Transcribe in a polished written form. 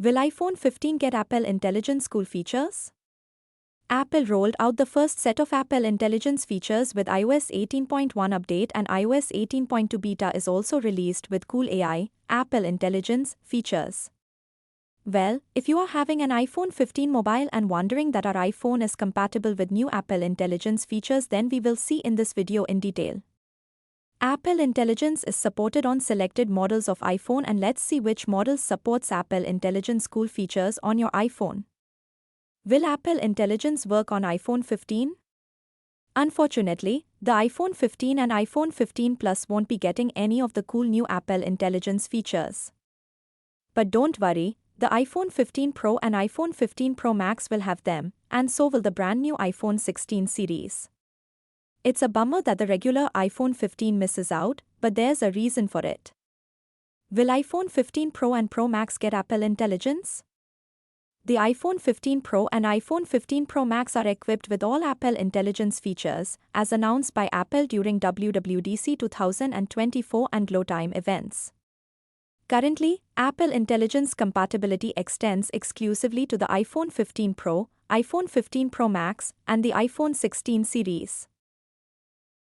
Will iPhone 15 get Apple Intelligence School features? Apple rolled out the first set of Apple Intelligence features with iOS 18.1 update, and iOS 18.2 beta is also released with Cool AI, Apple Intelligence features. Well, if you are having an iPhone 15 mobile and wondering that our iPhone is compatible with new Apple Intelligence features, then we will see in this video in detail. Apple Intelligence is supported on selected models of iPhone, and let's see which models supports Apple Intelligence School features on your iPhone. Will Apple Intelligence work on iPhone 15? Unfortunately, the iPhone 15 and iPhone 15 Plus won't be getting any of the cool new Apple Intelligence features. But don't worry, the iPhone 15 Pro and iPhone 15 Pro Max will have them, and so will the brand new iPhone 16 series. It's a bummer that the regular iPhone 15 misses out, but there's a reason for it. Will iPhone 15 Pro and Pro Max get Apple Intelligence? The iPhone 15 Pro and iPhone 15 Pro Max are equipped with all Apple Intelligence features, as announced by Apple during WWDC 2024 and GlowTime events. Currently, Apple Intelligence compatibility extends exclusively to the iPhone 15 Pro, iPhone 15 Pro Max, and the iPhone 16 series.